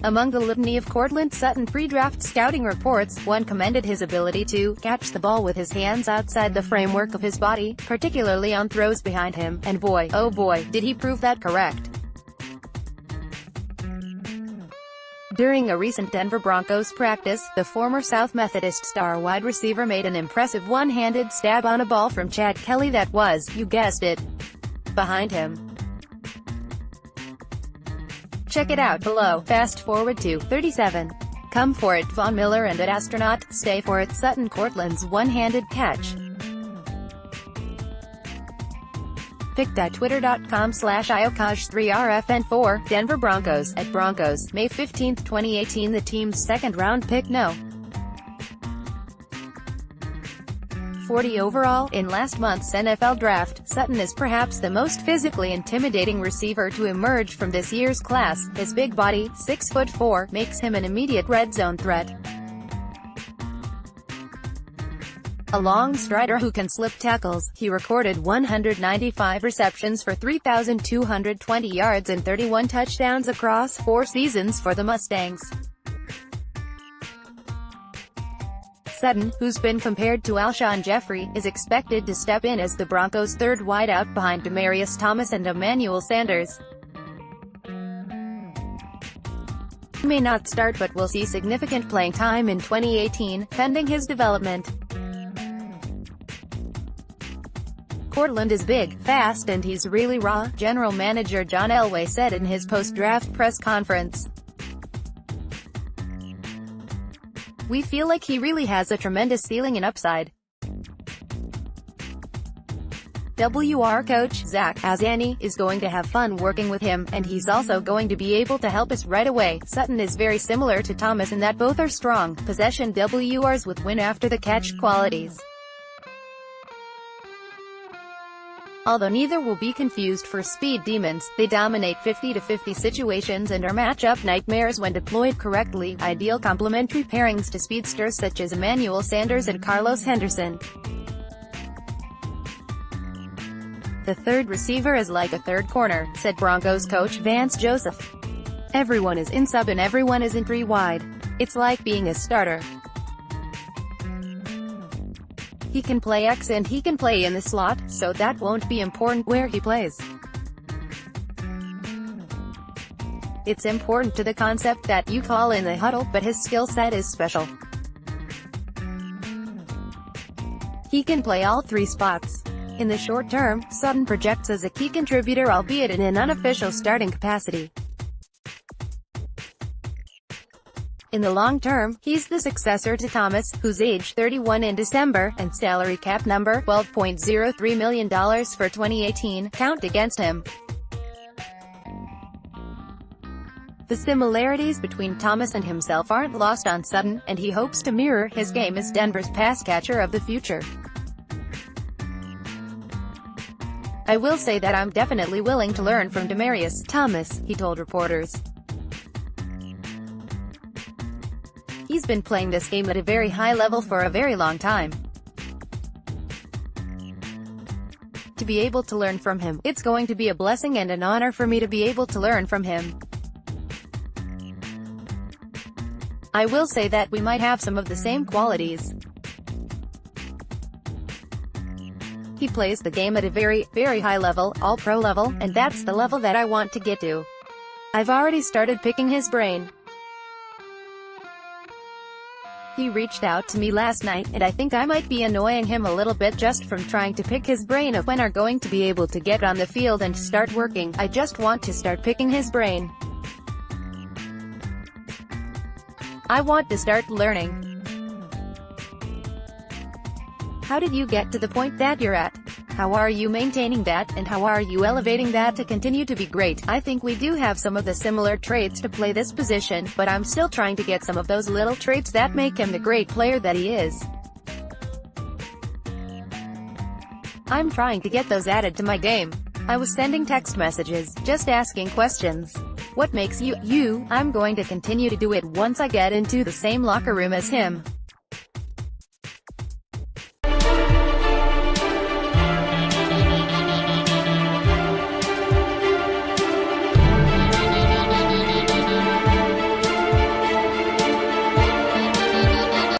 Among the litany of Courtland Sutton pre-draft scouting reports, one commended his ability to catch the ball with his hands outside the framework of his body, particularly on throws behind him, and boy, oh boy, did he prove that correct. During a recent Denver Broncos practice, the former South Methodist star wide receiver made an impressive one-handed stab on a ball from Chad Kelly that was, you guessed it, behind him. Check it out below. Fast forward to 37. Come for it Von Miller and at Astronaut, stay for it Sutton Courtland's one-handed catch. pic.twitter.com/iocaj3rfn4, Denver Broncos, at Broncos, May 15, 2018 The team's second-round pick No. 40 overall. In last month's NFL Draft, Sutton is perhaps the most physically intimidating receiver to emerge from this year's class. His big body, 6'4", makes him an immediate red zone threat. A long strider who can slip tackles, he recorded 195 receptions for 3,220 yards and 31 touchdowns across 4 seasons for the Mustangs. Sutton, who's been compared to Alshon Jeffrey, is expected to step in as the Broncos' third wideout behind Demaryius Thomas and Emmanuel Sanders. He may not start but will see significant playing time in 2018, pending his development. Courtland is big, fast and he's really raw, General Manager John Elway said in his post-draft press conference. We feel like he really has a tremendous ceiling and upside. WR coach, Zach Azzanni, is going to have fun working with him, and he's also going to be able to help us right away. Sutton is very similar to Thomas in that both are strong, possession WRs with win-after-the-catch qualities. Although neither will be confused for speed demons, they dominate 50-50 situations and are matchup nightmares when deployed correctly, ideal complementary pairings to speedsters such as Emmanuel Sanders and Carlos Henderson. The third receiver is like a third corner, said Broncos coach Vance Joseph. Everyone is in sub and everyone is in 3 wide. It's like being a starter. He can play X and he can play in the slot, so that won't be important where he plays. It's important to the concept that you call in the huddle, but his skill set is special. He can play all 3 spots. In the short term, Sutton projects as a key contributor, albeit in an unofficial starting capacity. In the long term, he's the successor to Thomas, who's age 31 in December, and salary cap number, $12.03 million for 2018, count against him. The similarities between Thomas and himself aren't lost on Sutton, and he hopes to mirror his game as Denver's pass catcher of the future. I will say that I'm definitely willing to learn from Demaryius Thomas, he told reporters. He's been playing this game at a very high level for a very long time. To be able to learn from him, it's going to be a blessing and an honor for me to be able to learn from him. I will say that we might have some of the same qualities. He plays the game at a very, very high level, all-pro level, and that's the level that I want to get to. I've already started picking his brain. He reached out to me last night, and I think I might be annoying him a little bit just from trying to pick his brain of when are going to be able to get on the field and start working. I just want to start picking his brain. I want to start learning. How did you get to the point that you're at? How are you maintaining that, and how are you elevating that to continue to be great? I think we do have some of the similar traits to play this position, but I'm still trying to get some of those little traits that make him the great player that he is. I'm trying to get those added to my game. I was sending text messages, just asking questions. What makes you, you? I'm going to continue to do it once I get into the same locker room as him.